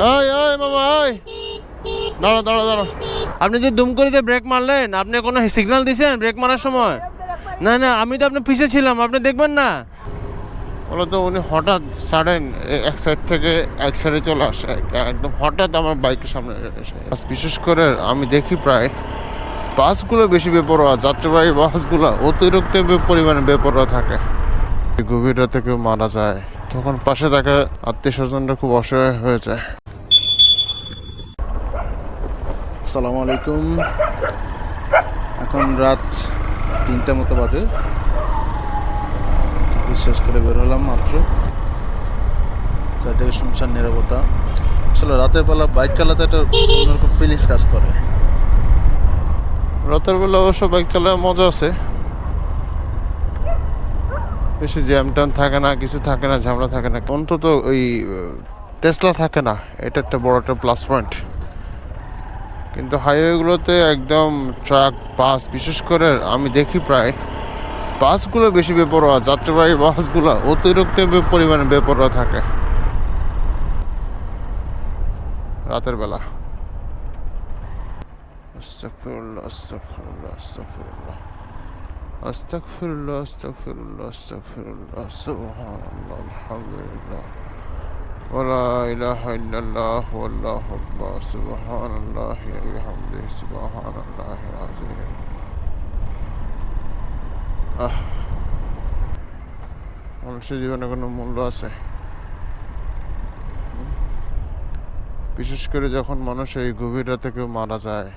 ওই ওই মামা ওই দাঁড়া দাঁড়া দাঁড়া। আপনি যে দুম করে যে ব্রেক মারলেন, আপনি কোনো সিগন্যাল দিয়েছেন ব্রেক মারার সময়? না না, আমি তো আপনার পিছিয়ে ছিলাম, আপনি দেখবেন না। বলো তো, উনি হঠাৎ সাডেন এক সাইড থেকে এক সাইডে চলে আসে, একদম হঠাৎ আমার বাইকের সামনে এসে। বিশেষ করে আমি দেখি প্রায় বাসগুলো বেশি বেপরোয়া, যাত্রীবাহী বাসগুলো অতিরিক্ত পরিমাণে বেপরোয়া থাকে। গভীর রাতে কেউ মারা যায়, তখন পাশে থাকা আত্মীয় স্বজনরা খুব অসহায় হয়ে যায়। আসসালামু আলাইকুম। এখন রাত 3টা মতো বাজে। শেষ করে বের হলাম মাত্র। চারিদিকে শুনশান নীরবতা। আসলে রাতের বেলা বাইক চালাতে একটা অন্যরকম ফিলিংস কাজ করে। রাতের বেলা অবশ্য বাইক চালায় মজা আছে, বেশি জ্যাম ট্যাম থাকে না, কিছু থাকে না, ঝামেলা থাকে না, অন্তত ওই টেসলা থাকে না, এটা একটা বড় একটা প্লাস পয়েন্ট। কিন্তু হাইওয়েগুলোতে একদম ট্রাক, বাস, বিশেষ করে আমি দেখি প্রায় বাসগুলো বেশি বেপরোয়া, যাত্রীবাহী বাসগুলো অতিরিক্ত পরিমাণে বেপরোয়া থাকে রাতের বেলা। আস্তাগফিরুল্লাহ আস্তাগফিরুল্লাহ আস্তাগফিরুল্লাহ আস্তাগফিরুল্লাহ আস্তাগফিরুল্লাহ আস্তাগফিরুল্লাহ সুবহানাল্লাহ আলহামদুলিল্লাহ ওয়ালা ইলাহা ইল্লাল্লাহ ওয়াল্লাহু আকবার সুবহানাল্লাহি ওয়া বিহামদিহি সুবহানাল্লাহিল আযীম। মানুষের জীবনে কোনো মূল্য আছে? বিশেষ করে যখন মানুষ এই গভীর রাতে কেউ মারা যায়,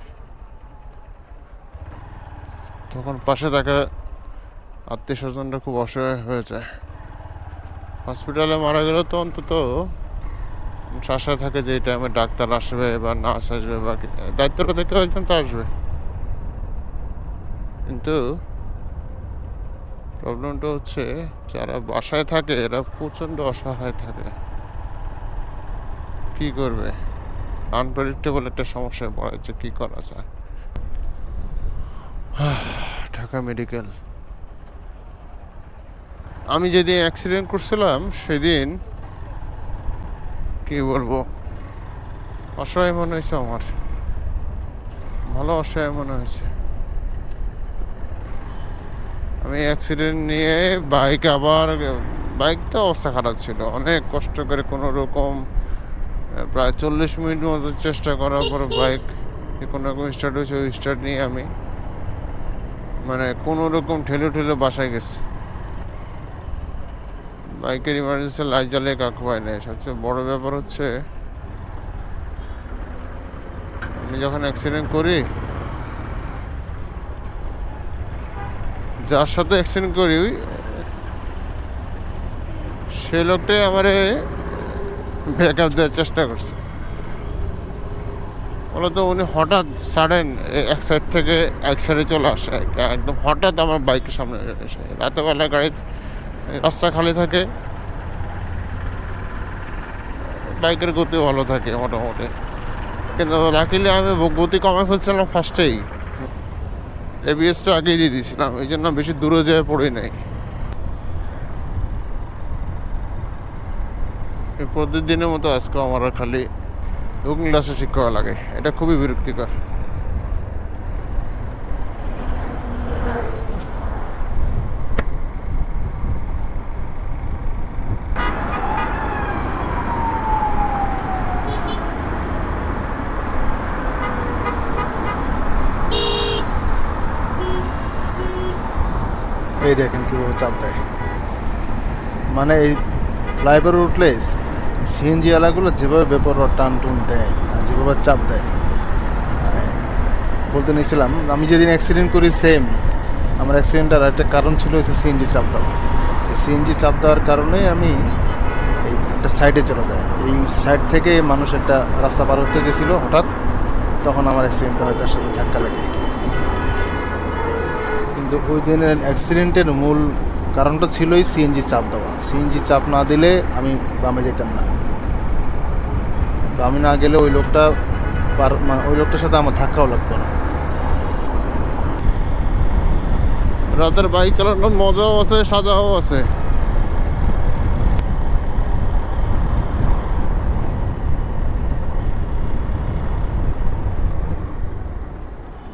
তখন পাশে থাকা আত্মীয় স্বজনরা খুব অসহায় হয়ে যায়। হসপিটালে মারা গেলে তো অন্তত আশায় থাকে যে এই টাইমে ডাক্তার আসবে বা নার্স আসবে বা দায়িত্বটা থেকে একজন তো আসবে, কিন্তু প্রবলেমটা হচ্ছে যারা বাসায় থাকে এরা প্রচণ্ড অসহায় থাকে। কি করবে? আনপ্রেডিক্টেবল একটা সমস্যায় পড়ে, যে কি করা যায়। ঢাকা মেডিকেল, আমি যেদিন অ্যাক্সিডেন্ট করছিলাম সেদিন কি বলবো, অসহায় মনে হয়েছে আমার, ভালো অসহায় মনে হয়েছে। আমি অ্যাক্সিডেন্ট নিয়ে বাইকটা অবস্থা খারাপ ছিল, অনেক কষ্ট করে কোনো রকম প্রায় 40 মিনিট মতো চেষ্টা করার পর বাইক কোনো রকম স্টার্ট হয়েছে। ওই স্টার্ট নিয়ে আমি মানে কোনো রকম ঠেলে ঠেলে বাসায় গেছি। বাইকের ইমার্জেন্সি লাইট জ্বালিয়ে কাকু পায় নাই। সবচেয়ে বড় ব্যাপার হচ্ছে, আমি যখন অ্যাক্সিডেন্ট করি, যার সাথে অ্যাক্সিডেন্ট করি সে লোকটাই আমারে ব্যাক আপ দেওয়ার চেষ্টা করছে। বলো তো, উনি হঠাৎ সাডেন এক সাইড থেকে এক সাইডে চলে আসে, একদম হঠাৎ আমার বাইকের সামনে এসে। রাতেরবেলা গাড়ি রাস্তা খালি থাকে, বাইকের গতি ভালো থাকে মোটামুটি, কিন্তু লাকিলি আমি গতি কমে ফেলছিলাম ফার্স্টেই, এবিএসটা আগেই দিয়ে দিয়েছিলাম, এই জন্য বেশি দূরে যেয়ে পড়ি নাই। এই প্রতিদিনের মতো আজকে আমার খালি লুকিং গ্লাসে ঠিক করা লাগে, এটা খুবই বিরক্তিকর। এই দেখেন কীভাবে চাপ দেয়। মানে এই ফ্লাইওভারে উঠলে সিএনজি আলাগুলো যেভাবে বেপরোয়া টান টুন দেয় আর যেভাবে চাপ দেয়, মানে বলতে নিয়েছিলাম আমি যেদিন অ্যাক্সিডেন্ট করি সেম আমার অ্যাক্সিডেন্টের একটা কারণ ছিল হচ্ছে সিএনজি চাপ দেওয়া। এই সিএনজি চাপ দেওয়ার কারণেই আমি এই একটা সাইডে চলে যাই। এই সাইড থেকে মানুষ একটা রাস্তা পার হতে গেছিলো হঠাৎ, তখন আমার অ্যাক্সিডেন্টটা হয়তো তার সাথে ধাক্কা লাগে। কিন্তু ওই দিনের অ্যাক্সিডেন্টের মূল কারণটা ছিল এই সিএনজি চাপ দেওয়া। সিএনজি চাপ না দিলে আমি বামে যেতাম না। বামে না গেলে ওই ওই লোকটার সাথে আমার ধাক্কাও লাগতো না। রাতের বাইক চালানোর মজাও আছে, সাজাও আছে।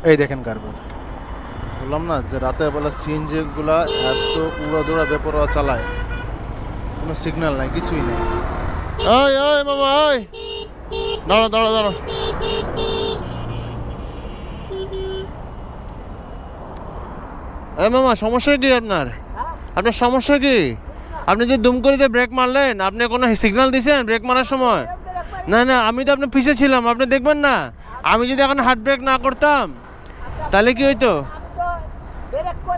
এই দেখেন কার্বন, বললাম না যে রাতের বেলা সিএনজি গুলা এত উড়াদৌড়া বেপরোয়া চালায়, কোনো সিগন্যাল নাই, কিছুই নেই। ওই ওই মামা ওই, দাঁড়া দাঁড়া দাঁড়া। এই মামা সমস্যা কি আপনার? আপনার সমস্যা কি? আপনি যে দুম করে যে ব্রেক মারলেন, আপনি কোনো সিগন্যাল দিয়েছেন ব্রেক মারার সময়? না না, আমি তো আপনার পিছে ছিলাম, আপনি দেখবেন না? আমি যদি এখন হার্ড ব্রেক না করতাম তাহলে কি হইতো?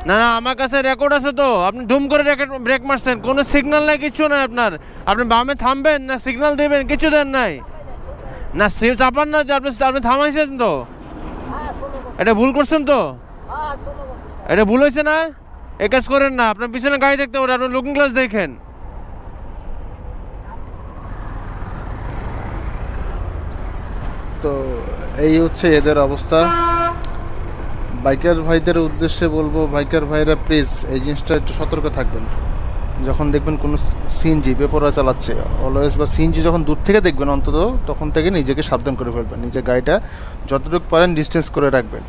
না না, আমার কাছে রেকর্ড আছে তো, আপনি ধুম করে ব্রেক মারছেন, কোনো সিগন্যাল নাই, কিছু নাই আপনার। আপনি বামে থামবেন না সিগন্যাল দেবেন, কিছু দেন নাই। না চাপান না যে আপনি আপনি থামাইছেন তো, এটা ভুল করছেন তো, এটা ভুল হয়েছে না? এ কাজ করেন না, আপনার পিছনে গাড়ি দেখতে পারে, আপনি লুকিং গ্লাস দেখেন। তো এই হচ্ছে এদের অবস্থা। বাইকার ভাইদের উদ্দেশ্যে বলবো, বাইকার ভাইরা প্লিজ এই জিনিসটা একটু সতর্ক থাকবেন। যখন দেখবেন কোনো সিএনজি বেপরোয়া চালাচ্ছে অলওয়েজ, বা সিএনজি যখন দূর থেকে দেখবেন অন্তত, তখন থেকে নিজেকে সাবধান করে ফেলবেন, নিজের গাড়িটা যতটুকু পারেন ডিস্টেন্স করে রাখবেন।